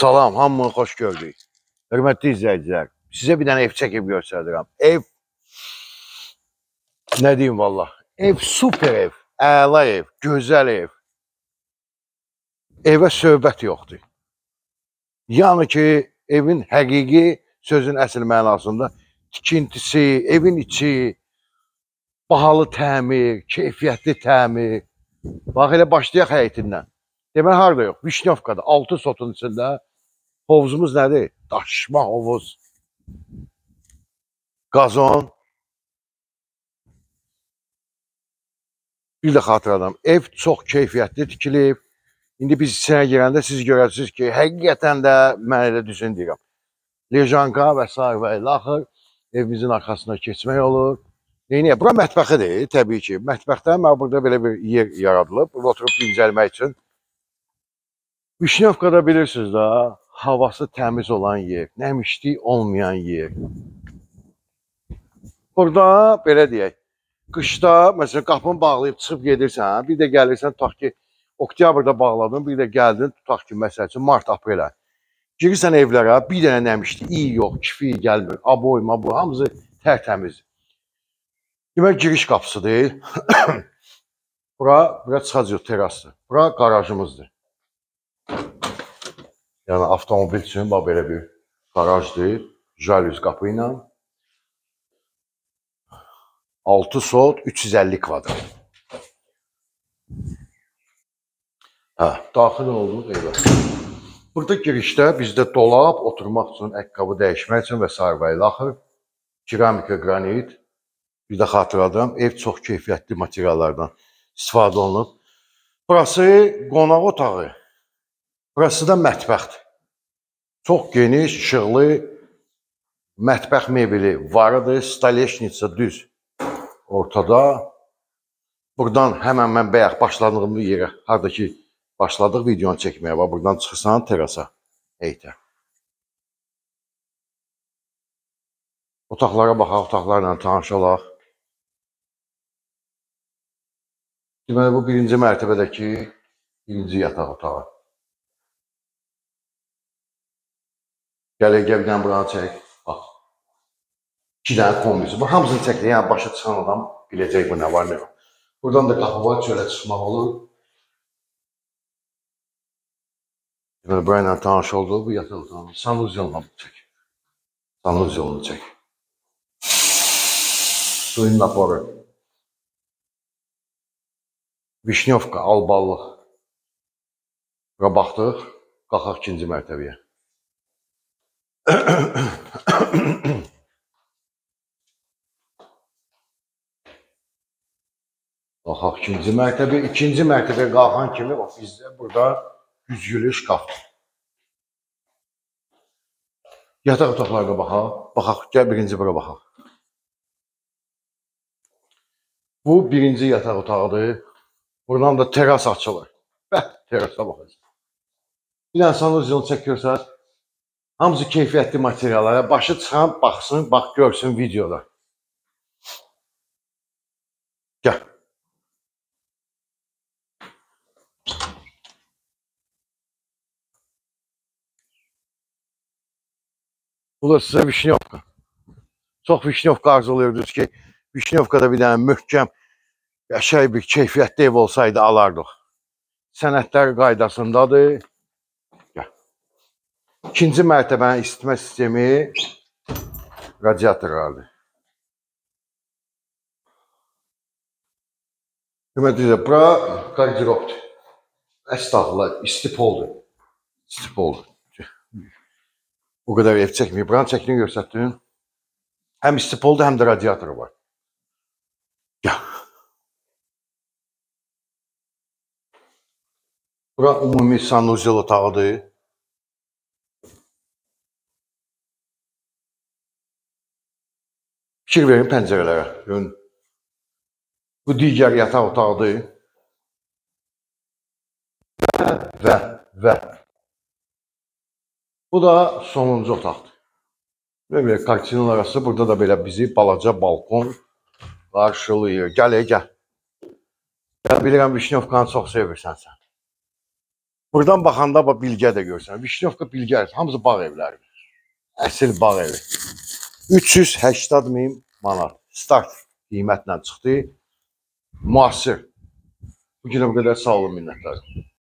Salam, hamını xoş gördük. Hörmətli izləyicilər, sizə bir dənə ev çəkib göstərirəm. Ev, nə deyim valla, ev super ev, əla ev, gözəl ev. Evə söhbət yoxdur. Yəni ki, evin həqiqi sözün əsl mənasında tikintisi, evin içi, bahalı təmir, keyfiyyətli təmir. Bax, elə başlayaq həyətindən. Demək, harada yox, Vişnyovkada, 6 sotun içində. Hovuzumuz nədir? Daşma hovuz. Qazon. Bir də xatırladım. Ev çox keyfiyyətli tikilib. İndi biz içinə girəndə siz görəcəksiniz ki, həqiqətən də mən elə düzün deyirəm. Lejanka və s. və ilə axır evimizin arxasına keçmək olur. Neyiniyə? Bura mətbəxidir, təbii ki. Mətbəxdən mən burada belə bir yer yaradılıb. Burada oturub dincəlmək üçün. Vişnyovkada bilirsiniz də, havası təmiz olan yer, nəmişlik olmayan yer. Burada, belə deyək, qışda, məsələn, qapını bağlayıb çıxıb gedirsən, bir də gəlirsən, tutaq ki, oktyabrda bağladın, bir də gəldin, tutaq ki, məsəl üçün, mart-aprelə. Girirsən evlərə, bir dənə nəmişlik, iyi yox, kifi gəlmir, aboy, maboy, hamısı tərtəmiz. Demək, giriş qapısıdır. Bura çıxacaq terasdır. Bura qarajımızdır. Yəni, avtomobil üçün belə bir qarajdır, jalüz qapı ilə. 6 sot, 350 kvadrat. Daxil olduq evə. Burada girişdə bizdə dolab, oturmaq üçün, əqqabı dəyişmək üçün və s. və ilə axır. Keramika, qranit. Bir də xatırladım, ev çox keyfiyyətli materiallardan istifadə olunub. Burası qonaq otağı. Burası da mətbəxdir. Çox geniş, işıqlı mətbəx mebeli varıdır. Staleşnitsa düz ortada. Buradan həmən mən bayaq başladığım yerə, haradakı başladıq videonu çəkməyə var. Buradan çıxırsan terasa, heytə. Otaqlara baxaq, otaqlarla tanışalaq. Deməli, bu birinci mərtəbədəki birinci yataq otağı. Gəl bir dənə buranı çək. Bax. 2 dənə kombisi. Bu hamısını çəkdir. Yəni, başa çıxan adam biləcək bu nə var, nə yox. Buradan da qapı var, çölə çıxmaq olur. Deməli, burayla tanış oldu. Bu yataq otağını. Sanuzyonla çək. Sanuzyonunu çək. Suyun naporu. Vişnyovka, alballıq. Bura baxdıq. Qalxaq ikinci mərtəbəyə. Qalxaq ikinci mərtəbə. İkinci mərtəbə qalxan kimi bizdə burada güzgülü şkafdır. Yataq otaqlarda baxaq. Baxaq, gəl birinci bura baxaq. Bu birinci yataq otağıdır. Buradan da teras açılır. Bəh, terasa baxacaq. Bir dənə sanuzyonu çəkirsiniz. Hamısı keyfiyyətli materiallara. Başı çıxan, baxsın, bax, görsün videoda. Gəl. Bu da sizə Vişnyovka. Çox Vişnyovka arzulayırdınız ki, Vişnyovkada bir dənə möhkəm, qəşəng bir keyfiyyətli ev olsaydı alardıq. Sənədlər qaydasındadır. Gəl. İkinci mərtəbənin isitmə sistemi radiatorlardır. Deməli, bura qardiropdur. Əstağfurullah, istipoldur. İstipoldur. O qədər ev çəkməyib. Buranın çəkini göstərdin. Həm istipoldur, həm də radiatoru var. Gəl. Bura ümumi sanuzyol otağıdır. Fikir verin pəncərələrə. Bu digər yataq otağıdır. Və bu da sonuncu otaqdır. Belə kartinin arası, burada da belə bizi balaca balkon qarşılayır. Gəl, gəl. Bilirəm, Vişnyovkanı çox sevirsən sən. Buradan baxanda Bilgə də görsən. Vişnyovka Bilgə, hamısı bağ evləri. Əsl bağ evi. 380.000 manat start qiymətlə çıxdı. Müasir. Bu günə bu qədər sağ olun, minnətdarım.